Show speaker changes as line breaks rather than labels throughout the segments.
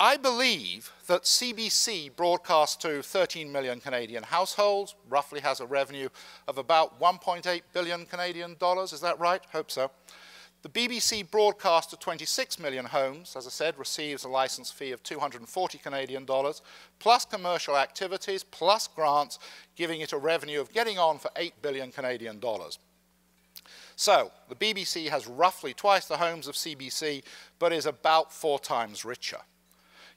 I believe that CBC broadcasts to 13 million Canadian households, roughly has a revenue of about 1.8 billion Canadian dollars. Is that right? Hope so. The BBC broadcasts to 26 million homes, as I said, receives a license fee of 240 Canadian dollars, plus commercial activities, plus grants, giving it a revenue of getting on for 8 billion Canadian dollars. So, the BBC has roughly twice the homes of CBC, but is about 4 times richer.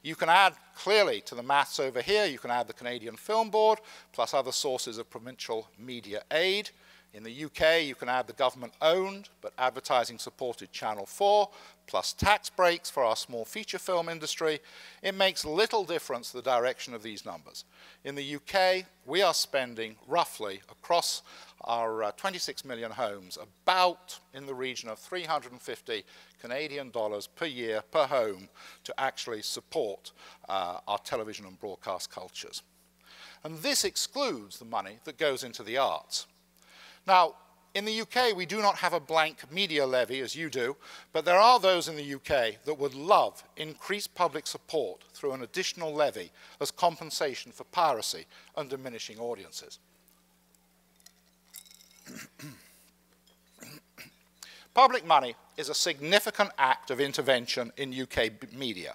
You can add, clearly, to the maths over here, you can add the Canadian Film Board, plus other sources of provincial media aid. In the UK, you can add the government-owned, but advertising-supported Channel 4, plus tax breaks for our small feature film industry. It makes little difference the direction of these numbers. In the UK, we are spending roughly, across our 26 million homes, about in the region of 350 Canadian dollars per year per home to actually support our television and broadcast cultures. And this excludes the money that goes into the arts. Now, in the UK, we do not have a blank media levy, as you do, but there are those in the UK that would love increased public support through an additional levy as compensation for piracy and diminishing audiences. Public money is a significant act of intervention in UK media.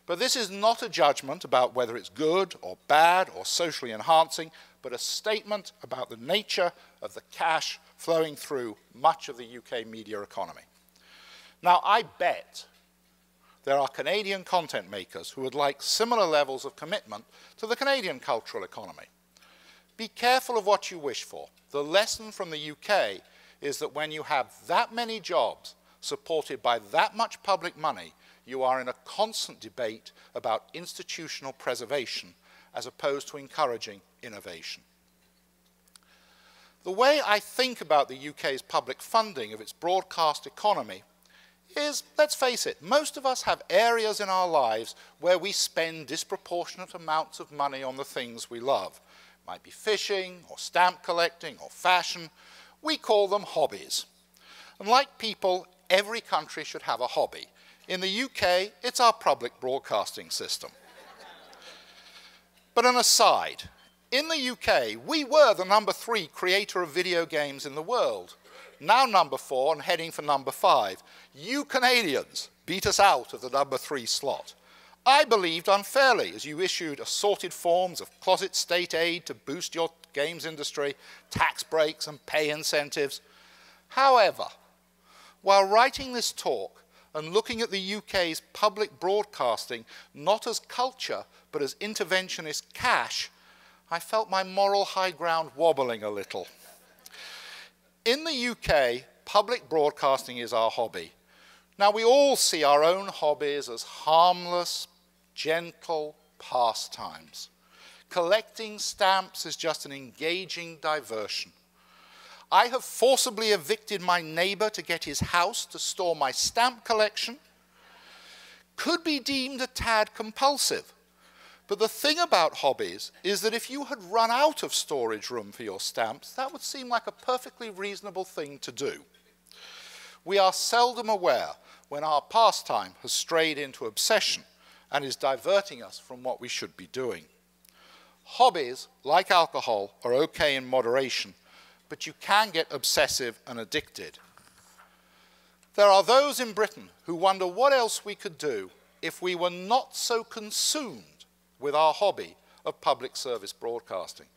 But this is not a judgment about whether it's good or bad or socially enhancing, but a statement about the nature of the cash flowing through much of the UK media economy. Now, I bet there are Canadian content makers who would like similar levels of commitment to the Canadian cultural economy. Be careful of what you wish for. The lesson from the UK is that when you have that many jobs supported by that much public money, you are in a constant debate about institutional preservation as opposed to encouraging innovation. The way I think about the UK's public funding of its broadcast economy is, let's face it, most of us have areas in our lives where we spend disproportionate amounts of money on the things we love. It might be fishing, or stamp collecting, or fashion. We call them hobbies. And like people, every country should have a hobby. In the UK, it's our public broadcasting system. But an aside, in the UK, we were the #3 creator of video games in the world. Now #4 and heading for #5. You Canadians beat us out of the #3 slot. I believed unfairly as you issued assorted forms of closet state aid to boost your games industry, tax breaks and pay incentives. However, while writing this talk and looking at the UK's public broadcasting not as culture but as interventionist cash, I felt my moral high ground wobbling a little. In the UK, public broadcasting is our hobby. Now, we all see our own hobbies as harmless, gentle pastimes. Collecting stamps is just an engaging diversion. I have forcibly evicted my neighbor to get his house to store my stamp collection. Could be deemed a tad compulsive. But the thing about hobbies is that if you had run out of storage room for your stamps, that would seem like a perfectly reasonable thing to do. We are seldom aware when our pastime has strayed into obsession and is diverting us from what we should be doing. Hobbies, like alcohol, are okay in moderation, but you can get obsessive and addicted. There are those in Britain who wonder what else we could do if we were not so consumed with our hobby of public service broadcasting.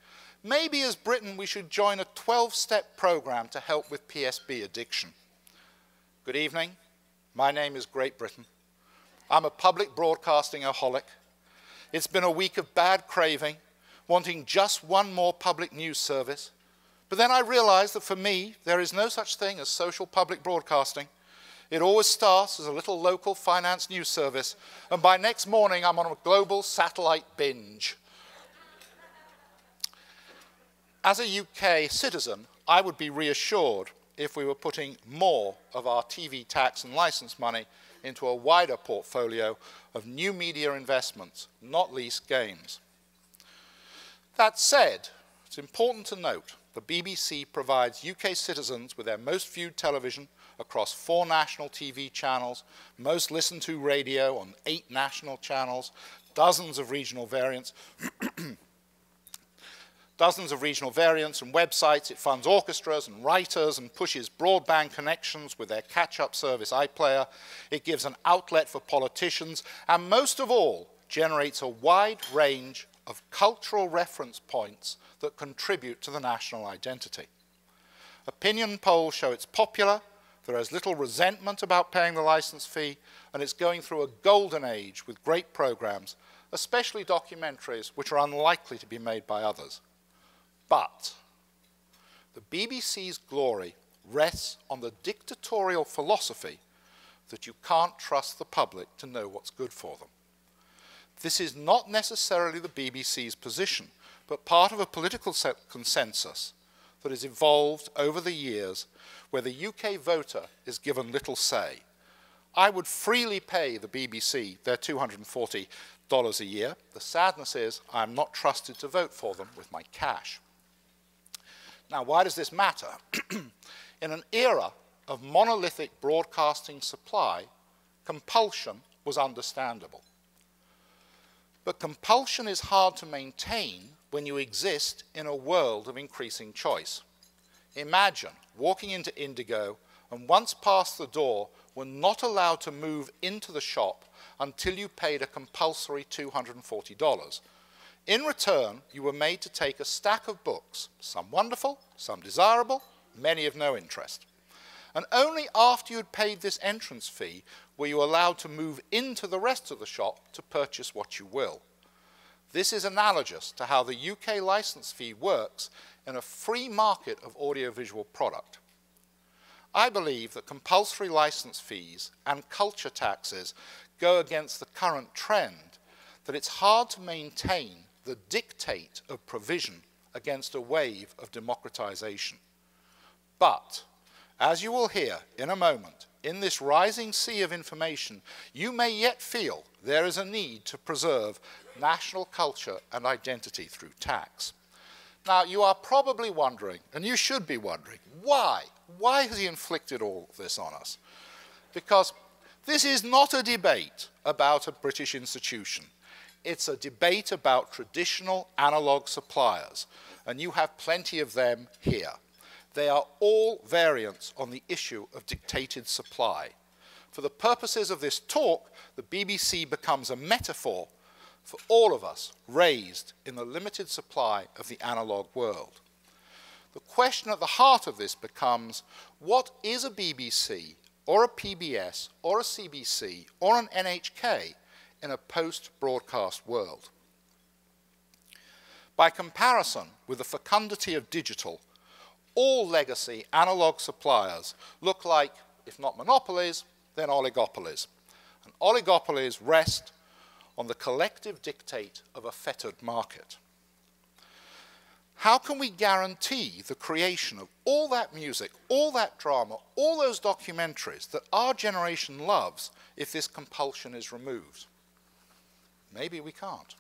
Maybe as Britain we should join a 12-step program to help with PSB addiction. Good evening, my name is Great Britain. I'm a public broadcasting-aholic. It's been a week of bad craving, wanting just one more public news service. But then I realized that for me, there is no such thing as social public broadcasting. It always starts as a little local finance news service, and by next morning, I'm on a global satellite binge. As a UK citizen, I would be reassured if we were putting more of our TV tax and license money into a wider portfolio of new media investments, not least games. That said, it's important to note the BBC provides UK citizens with their most viewed television across 4 national TV channels, most listened to radio on 8 national channels, dozens of regional variants, and websites. It funds orchestras and writers and pushes broadband connections with their catch-up service iPlayer. It gives an outlet for politicians, and most of all, generates a wide range of cultural reference points that contribute to the national identity. Opinion polls show it's popular, there is little resentment about paying the license fee, and it's going through a golden age with great programs, especially documentaries which are unlikely to be made by others. But the BBC's glory rests on the dictatorial philosophy that you can't trust the public to know what's good for them. This is not necessarily the BBC's position, but part of a political consensus that has evolved over the years where the UK voter is given little say. I would freely pay the BBC their $240 a year. The sadness is I am not trusted to vote for them with my cash. Now, why does this matter? In an era of monolithic broadcasting supply, compulsion was understandable. But compulsion is hard to maintain when you exist in a world of increasing choice. Imagine walking into Indigo and once past the door were not allowed to move into the shop until you paid a compulsory $240. In return, you were made to take a stack of books, some wonderful, some desirable, many of no interest. And only after you had paid this entrance fee were you allowed to move into the rest of the shop to purchase what you will. This is analogous to how the UK license fee works in a free market of audiovisual product. I believe that compulsory license fees and culture taxes go against the current trend that it's hard to maintain the dictate of provision against a wave of democratization. But, as you will hear in a moment, in this rising sea of information, you may yet feel there is a need to preserve national culture and identity through tax. Now, you are probably wondering, and you should be wondering, why? Why has he inflicted all of this on us? Because this is not a debate about a British institution. It's a debate about traditional analog suppliers, and you have plenty of them here. They are all variants on the issue of dictated supply. For the purposes of this talk, the BBC becomes a metaphor for all of us raised in the limited supply of the analog world. The question at the heart of this becomes, what is a BBC, or a PBS, or a CBC, or an NHK in a post-broadcast world? By comparison with the fecundity of digital, all legacy analog suppliers look like, if not monopolies, then oligopolies. And oligopolies rest on the collective dictate of a fettered market. How can we guarantee the creation of all that music, all that drama, all those documentaries that our generation loves if this compulsion is removed? Maybe we can't.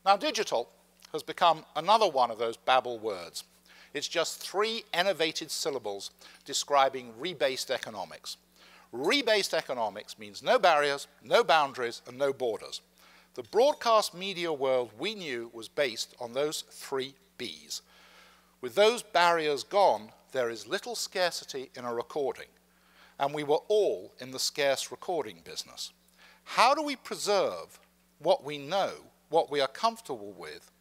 Now, digital has become another one of those Babel words. It's just 3 enervated syllables describing rebased economics. Rebased economics means no barriers, no boundaries, and no borders. The broadcast media world we knew was based on those 3 Bs. With those barriers gone, there is little scarcity in a recording, and we were all in the scarce recording business. How do we preserve what we know, what we are comfortable with,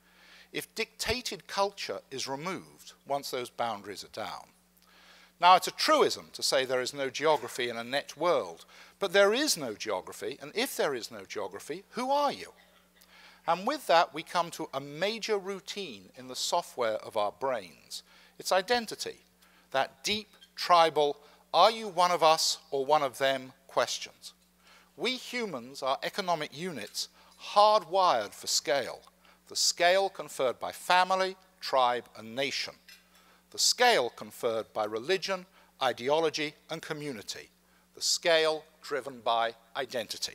if dictated culture is removed once those boundaries are down? Now, it's a truism to say there is no geography in a net world, but there is no geography, and if there is no geography, who are you? And with that, we come to a major routine in the software of our brains. It's identity, that deep, tribal, are you one of us or one of them questions. We humans are economic units hardwired for scale, the scale conferred by family, tribe, and nation, the scale conferred by religion, ideology, and community, the scale driven by identity.